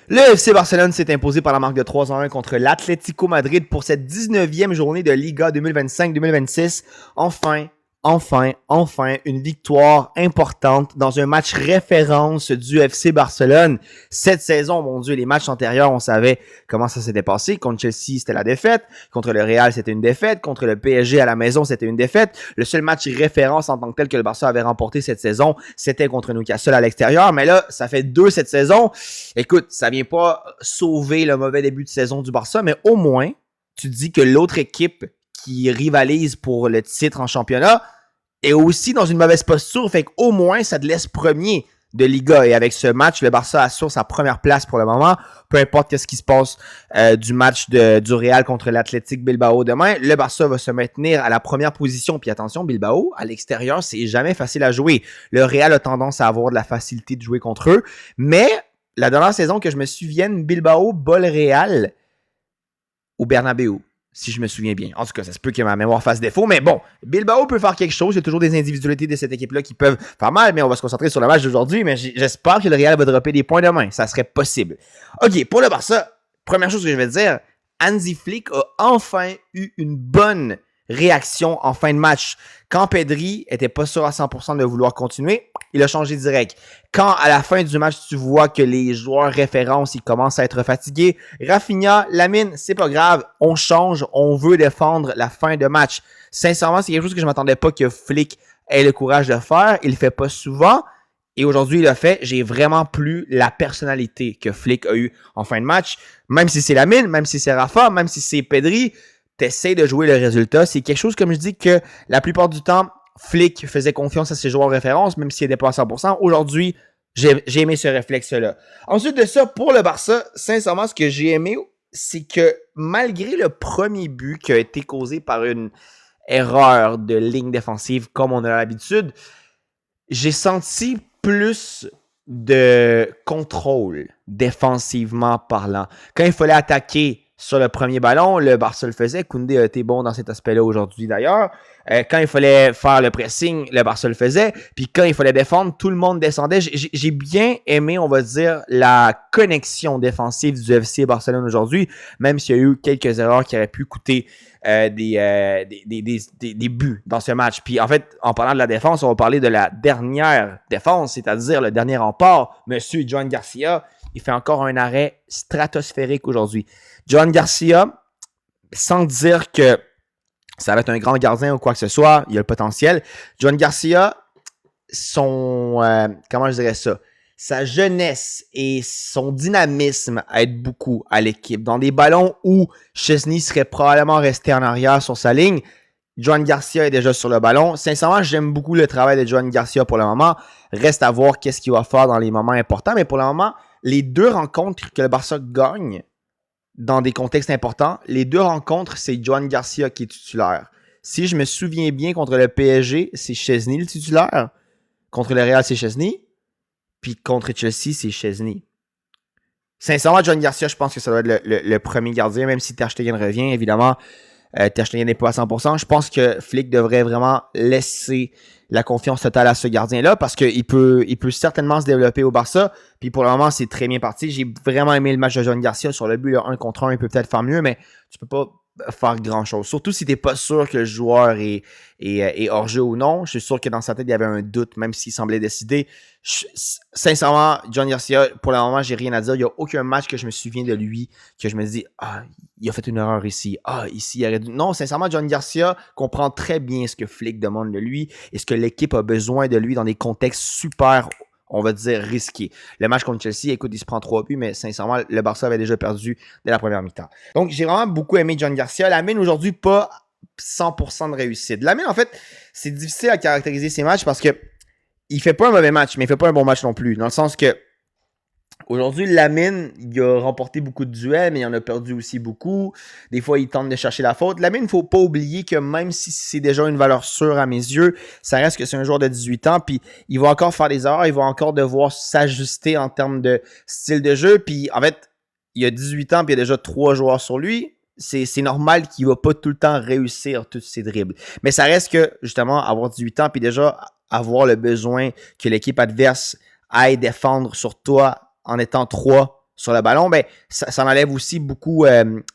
Le FC Barcelone s'est imposé par la marque de 3-1 contre l'Atlético Madrid pour cette 19e journée de Liga 2025-2026. Enfin, une victoire importante dans un match référence du FC Barcelone. Cette saison, mon Dieu, les matchs antérieurs, on savait comment ça s'était passé. Contre Chelsea, c'était la défaite. Contre le Real, c'était une défaite. Contre le PSG à la maison, c'était une défaite. Le seul match référence en tant que tel que le Barça avait remporté cette saison, c'était contre Newcastle à l'extérieur. Mais là, ça fait 2 cette saison. Écoute, ça vient pas sauver le mauvais début de saison du Barça, mais au moins, tu dis que l'autre équipe qui rivalise pour le titre en championnat est aussi dans une mauvaise posture, fait qu'au moins ça te laisse premier de Liga. Et avec ce match, le Barça assure sa première place pour le moment. Peu importe ce qui se passe du match du Real contre l'Athletic Bilbao demain, le Barça va se maintenir à la première position. Puis attention, Bilbao, à l'extérieur, c'est jamais facile à jouer. Le Real a tendance à avoir de la facilité de jouer contre eux. Mais la dernière saison que je me souvienne, Bilbao bat le Real au Bernabéu, si je me souviens bien. En tout cas, ça se peut que ma mémoire fasse défaut, mais bon, Bilbao peut faire quelque chose. Il y a toujours des individualités de cette équipe-là qui peuvent faire mal, mais on va se concentrer sur le match d'aujourd'hui, mais j'espère que le Real va dropper des points demain. Ça serait possible. OK, pour le Barça, première chose que je vais te dire, Hansi Flick a enfin eu une bonne réaction en fin de match. Quand Pedri était pas sûr à 100% de vouloir continuer, il a changé direct. Quand à la fin du match, tu vois que les joueurs références, ils commencent à être fatigués, Rafinha, Lamine, c'est pas grave, on change, on veut défendre la fin de match. Sincèrement, c'est quelque chose que je m'attendais pas que Flick ait le courage de faire. Il le fait pas souvent. Et aujourd'hui, il l'a fait. J'ai vraiment plus la personnalité que Flick a eu en fin de match. Même si c'est Lamine, même si c'est Rafa, même si c'est Pedri, t'essayes de jouer le résultat. C'est quelque chose, comme je dis, que la plupart du temps, Flick faisait confiance à ses joueurs références, même s'il n'était pas à 100%. Aujourd'hui, j'ai aimé ce réflexe-là. Ensuite de ça, pour le Barça, sincèrement, ce que j'ai aimé, c'est que malgré le premier but qui a été causé par une erreur de ligne défensive, comme on a l'habitude, j'ai senti plus de contrôle défensivement parlant. Quand il fallait attaquer sur le premier ballon, le Barça le faisait. Koundé a été bon dans cet aspect-là aujourd'hui d'ailleurs. Quand il fallait faire le pressing, le Barça le faisait. Puis quand il fallait défendre, tout le monde descendait. J'ai bien aimé, on va dire, la connexion défensive du FC Barcelone aujourd'hui, même s'il y a eu quelques erreurs qui auraient pu coûter des buts dans ce match. Puis en fait, en parlant de la défense, on va parler de la dernière défense, c'est-à-dire le dernier rempart. Monsieur Joan Garcia, il fait encore un arrêt stratosphérique aujourd'hui. Joan Garcia, sans dire que ça va être un grand gardien ou quoi que ce soit, il a le potentiel. Joan Garcia, comment je dirais ça? Sa jeunesse et son dynamisme aident beaucoup à l'équipe. Dans des ballons où Szczesny serait probablement resté en arrière sur sa ligne, Joan Garcia est déjà sur le ballon. Sincèrement, j'aime beaucoup le travail de Joan Garcia pour le moment. Reste à voir qu'est-ce qu'il va faire dans les moments importants. Mais pour le moment, les 2 rencontres que le Barça gagne dans des contextes importants, les 2 rencontres, c'est Joan Garcia qui est titulaire. Si je me souviens bien, contre le PSG, c'est Szczesny le titulaire. Contre le Real, c'est Szczesny. Puis contre Chelsea, c'est Szczesny. Sincèrement, Joan Garcia, je pense que ça doit être le premier gardien, même si Ter Stegen revient, évidemment. Ter Stegen n'est pas à 100%. Je pense que Flick devrait vraiment laisser la confiance totale à ce gardien-là parce qu'il peut certainement se développer au Barça. Puis pour le moment, c'est très bien parti. J'ai vraiment aimé le match de Joan Garcia. Sur le but, le 1 contre 1, il peut peut-être faire mieux, mais tu peux pas faire grand-chose. Surtout si t'es pas sûr que le joueur est hors-jeu ou non. Je suis sûr que dans sa tête, il y avait un doute, même s'il semblait décider. Sincèrement, Joan Garcia, pour le moment, j'ai rien à dire. Il n'y a aucun match que je me souviens de lui que je me dis « Ah, il a fait une erreur ici. Ah, ici, il aurait dû... » Non, sincèrement, Joan Garcia comprend très bien ce que Flick demande de lui et ce que l'équipe a besoin de lui dans des contextes super, on va dire, risqués. Le match contre Chelsea, écoute, il se prend 3 buts, mais sincèrement, le Barça avait déjà perdu dès la première mi-temps. Donc, j'ai vraiment beaucoup aimé Joan Garcia. Lamine, aujourd'hui, pas 100% de réussite. Lamine, en fait, c'est difficile à caractériser ses matchs parce que il fait pas un mauvais match, mais il fait pas un bon match non plus. Dans le sens que aujourd'hui, Lamine, il a remporté beaucoup de duels, mais il en a perdu aussi beaucoup. Des fois, il tente de chercher la faute. Lamine, il ne faut pas oublier que même si c'est déjà une valeur sûre à mes yeux, ça reste que c'est un joueur de 18 ans, puis il va encore faire des erreurs, il va encore devoir s'ajuster en termes de style de jeu. Puis en fait, il a 18 ans, puis il y a déjà 3 joueurs sur lui. C'est normal qu'il ne va pas tout le temps réussir tous ses dribbles. Mais ça reste que, justement, avoir 18 ans, puis déjà avoir le besoin que l'équipe adverse aille défendre sur toi en étant 3 sur le ballon, ben ça enlève aussi beaucoup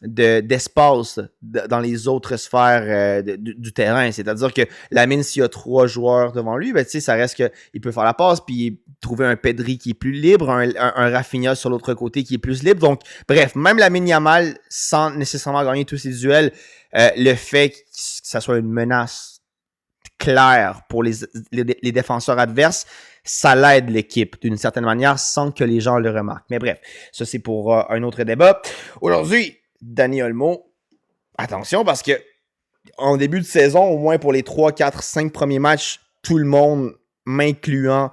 d'espace dans les autres sphères du terrain. C'est-à-dire que Lamine, s'il y a 3 joueurs devant lui, ben tu sais, ça reste qu'il peut faire la passe, puis trouver un Pedri qui est plus libre, un Rafinha sur l'autre côté qui est plus libre. Donc, bref, même Lamine Yamal, sans nécessairement gagner tous ses duels, le fait que ça soit une menace claire pour les défenseurs adverses, ça l'aide l'équipe d'une certaine manière sans que les gens le remarquent. Mais bref, ça c'est pour un autre débat. Aujourd'hui, Dani Olmo, attention parce que en début de saison, au moins pour les 3, 4, 5 premiers matchs, tout le monde, m'incluant,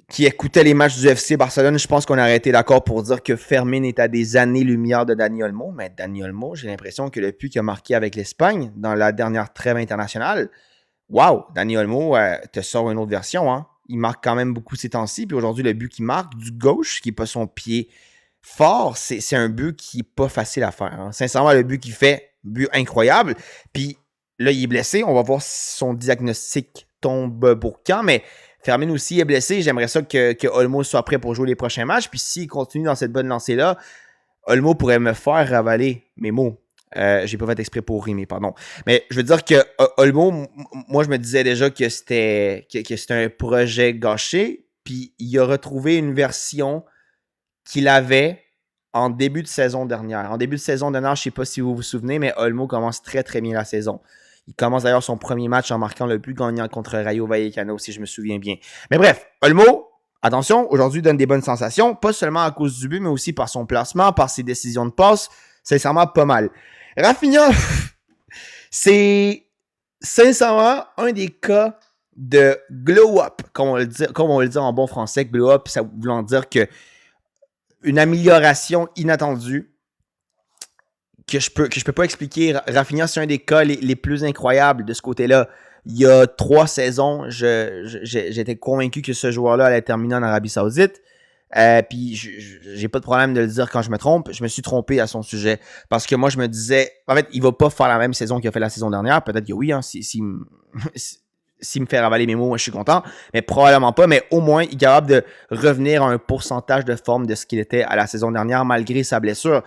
qui écoutait les matchs du FC Barcelone, je pense qu'on a été d'accord pour dire que Fermin est à des années-lumière de Dani Olmo. Mais Dani Olmo, j'ai l'impression que le but qu'il a marqué avec l'Espagne dans la dernière trêve internationale, wow, Dani Olmo te sort une autre version. Hein? Il marque quand même beaucoup ces temps-ci. Puis aujourd'hui, le but qu'il marque du gauche, qui n'est pas son pied fort, c'est un but qui n'est pas facile à faire. Hein? Sincèrement, le but qu'il fait, but incroyable. Puis là, il est blessé. On va voir si son diagnostic tombe pour quand. Mais Fermin aussi est blessé. J'aimerais ça que Olmo soit prêt pour jouer les prochains matchs. Puis s'il continue dans cette bonne lancée-là, Olmo pourrait me faire ravaler mes mots. J'ai pas fait exprès pour rimer, pardon. Mais je veux dire que Olmo, moi, je me disais déjà que c'était un projet gâché. Puis il a retrouvé une version qu'il avait en début de saison dernière. En début de saison dernière, je ne sais pas si vous vous souvenez, mais Olmo commence très, très bien la saison. Il commence d'ailleurs son premier match en marquant le but gagnant contre Rayo Vallecano, si je me souviens bien. Mais bref, Olmo, attention, aujourd'hui donne des bonnes sensations, pas seulement à cause du but, mais aussi par son placement, par ses décisions de passe. Sincèrement, pas mal. Rafinha, c'est sincèrement un des cas de glow-up, comme on le dit en bon français. Glow-up, ça voulant dire que une amélioration inattendue que je peux pas expliquer. Rafinha, c'est un des cas les plus incroyables de ce côté-là. Il y a 3 saisons, j'étais convaincu que ce joueur-là allait terminer en Arabie Saoudite. Puis j'ai pas de problème de le dire quand je me trompe. Je me suis trompé à son sujet. Parce que moi, je me disais, en fait, il va pas faire la même saison qu'il a fait la saison dernière. Peut-être que oui, hein, s'il me fait ravaler mes mots, moi, je suis content. Mais probablement pas. Mais au moins, il est capable de revenir à un pourcentage de forme de ce qu'il était à la saison dernière, malgré sa blessure.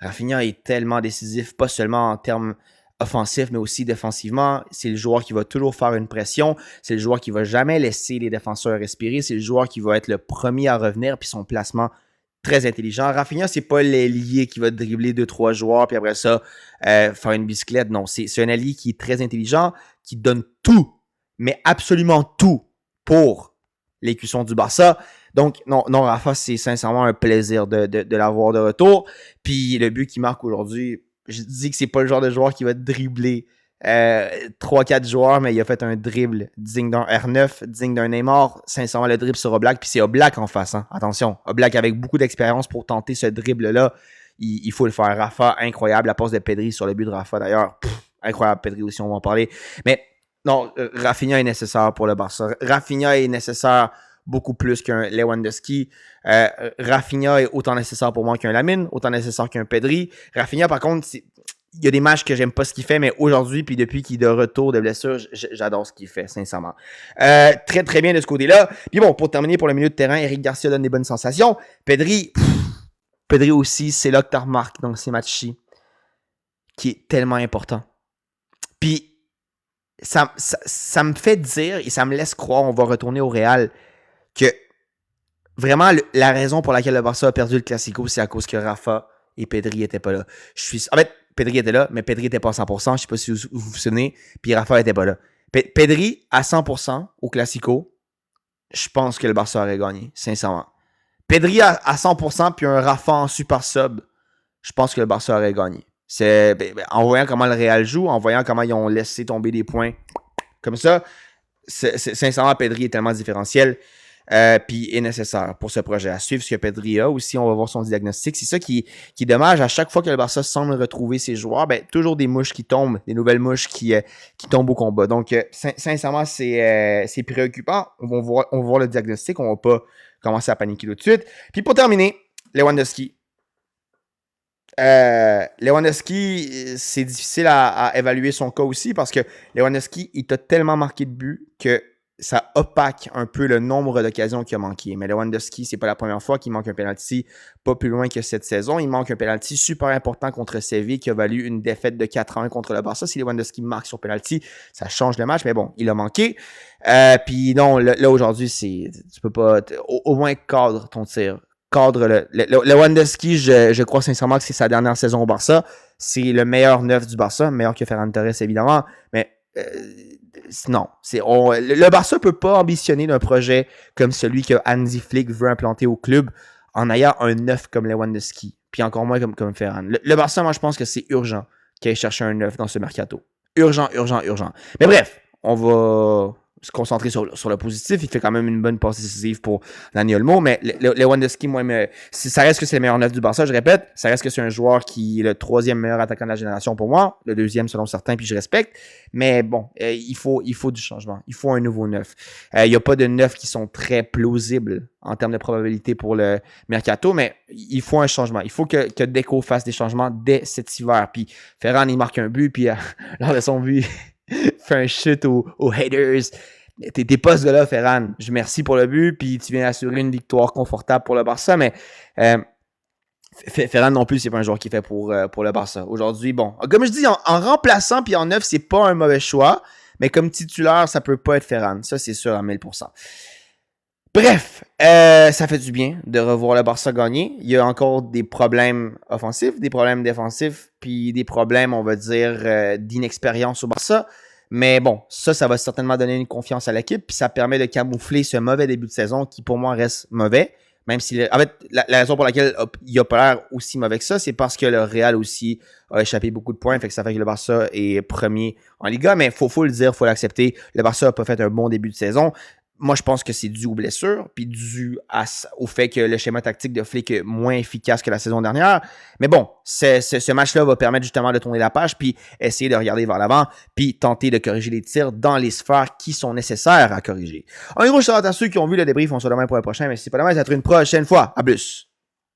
Rafinha est tellement décisif, pas seulement en termes offensifs, mais aussi défensivement. C'est le joueur qui va toujours faire une pression. C'est le joueur qui va jamais laisser les défenseurs respirer. C'est le joueur qui va être le premier à revenir, puis son placement très intelligent. Rafinha, c'est pas l'ailier qui va dribbler 2-3 joueurs, puis après ça, faire une bicyclette. Non, c'est un allié qui est très intelligent, qui donne tout, mais absolument tout pour les cuissons du Barça. Donc, non, Rafa, c'est sincèrement un plaisir de l'avoir de retour. Puis le but qu'il marque aujourd'hui, je dis que c'est pas le genre de joueur qui va dribbler 3-4 joueurs, mais il a fait un dribble digne d'un R9, digne d'un Neymar. Sincèrement, le dribble sur Oblak, puis c'est Oblak en face. Hein. Attention, Oblak avec beaucoup d'expérience pour tenter ce dribble-là. Il faut le faire. Rafa, incroyable. La passe de Pedri sur le but de Rafa, d'ailleurs. Incroyable, Pedri aussi, on va en parler. Mais non, Rafinha est nécessaire pour le Barça. Rafinha est nécessaire beaucoup plus qu'un Lewandowski. Rafinha est autant nécessaire pour moi qu'un Lamine, autant nécessaire qu'un Pedri. Rafinha, par contre, il y a des matchs que j'aime pas ce qu'il fait, mais aujourd'hui, puis depuis qu'il est de retour de blessure, j'adore ce qu'il fait, sincèrement. Très, très bien de ce côté-là. Puis bon, pour terminer, pour le milieu de terrain, Eric Garcia donne des bonnes sensations. Pedri aussi, c'est là que tu remarques dans ces matchs-ci, qui est tellement important. Puis, ça me fait dire, et ça me laisse croire, on va retourner au Real, que vraiment, la raison pour laquelle le Barça a perdu le Classico, c'est à cause que Rafa et Pedri n'étaient pas là. En fait, Pedri était là, mais Pedri n'était pas à 100%. Je ne sais pas si vous vous souvenez. Puis Rafa n'était pas là. Pedri à 100% au Classico, je pense que le Barça aurait gagné, sincèrement. Pedri à 100%, puis un Rafa en super sub, je pense que le Barça aurait gagné. En voyant comment le Real joue, en voyant comment ils ont laissé tomber des points comme ça, sincèrement, Pedri est tellement différentiel. Puis est nécessaire pour ce projet. À suivre ce que Pedri a aussi, on va voir son diagnostic. C'est ça qui est dommage. À chaque fois que le Barça semble retrouver ses joueurs, toujours des mouches qui tombent, des nouvelles mouches qui tombent au combat. Donc, sincèrement, c'est préoccupant. On va voir le diagnostic. On va pas commencer à paniquer tout de suite. Puis pour terminer, Lewandowski. Lewandowski, c'est difficile à évaluer son cas aussi parce que Lewandowski, il t'a tellement marqué de buts que ça opaque un peu le nombre d'occasions qu'il a manqué. Mais Lewandowski, c'est pas la première fois qu'il manque un penalty pas plus loin que cette saison. Il manque un penalty super important contre Séville qui a valu une défaite de 4-1 contre le Barça. Si Lewandowski marque sur penalty, ça change le match, mais bon, il a manqué. Puis non, là aujourd'hui, tu peux pas, au moins cadre ton tir. Cadre Lewandowski, je crois sincèrement que c'est sa dernière saison au Barça. C'est le meilleur neuf du Barça, meilleur que Ferran Torres évidemment, mais non, le Barça peut pas ambitionner d'un projet comme celui que Hansi Flick veut implanter au club en ayant un neuf comme Lewandowski, puis encore moins comme Ferran. Le Barça, moi, je pense que c'est urgent qu'il aille chercher un neuf dans ce mercato. Urgent. Mais bref, on va se concentrer sur le positif. Il fait quand même une bonne passe décisive pour Dani Olmo, mais Lewandowski, moi, ça reste que c'est le meilleur neuf du Barça, je répète. Ça reste que c'est un joueur qui est le 3e meilleur attaquant de la génération pour moi, le 2e selon certains, puis je respecte. Mais bon, il faut du changement. Il faut un nouveau neuf. Il n'y a pas de neufs qui sont très plausibles en termes de probabilité pour le mercato, mais il faut un changement. Il faut que Deco fasse des changements dès cet hiver. Puis Ferran, il marque un but, puis lors de son but, fait un shit aux haters. T'es pas ce gars-là, Ferran. Je merci pour le but, puis tu viens assurer une victoire confortable pour le Barça, mais Ferran non plus, c'est pas un joueur qui est fait pour le Barça. Aujourd'hui, bon, comme je dis, en remplaçant puis en neuf, c'est pas un mauvais choix, mais comme titulaire, ça peut pas être Ferran. Ça, c'est sûr à 1000%. Bref, ça fait du bien de revoir le Barça gagner. Il y a encore des problèmes offensifs, des problèmes défensifs, puis des problèmes, on va dire, d'inexpérience au Barça. Mais bon, ça va certainement donner une confiance à l'équipe, puis ça permet de camoufler ce mauvais début de saison qui, pour moi, reste mauvais. Même si, en fait, la raison pour laquelle il a pas l'air aussi mauvais que ça, c'est parce que le Real aussi a échappé beaucoup de points, fait que ça fait que le Barça est premier en Liga, mais faut le dire, faut l'accepter. Le Barça a pas fait un bon début de saison. Moi, je pense que c'est dû aux blessures, puis dû au fait que le schéma tactique de Flick est moins efficace que la saison dernière. Mais bon, ce match-là va permettre justement de tourner la page, puis essayer de regarder vers l'avant, puis tenter de corriger les tirs dans les sphères qui sont nécessaires à corriger. Un gros shout-out à ceux qui ont vu le débrief. On se retrouve demain pour le prochain, mais si c'est pas demain, ça va être une prochaine fois. À plus!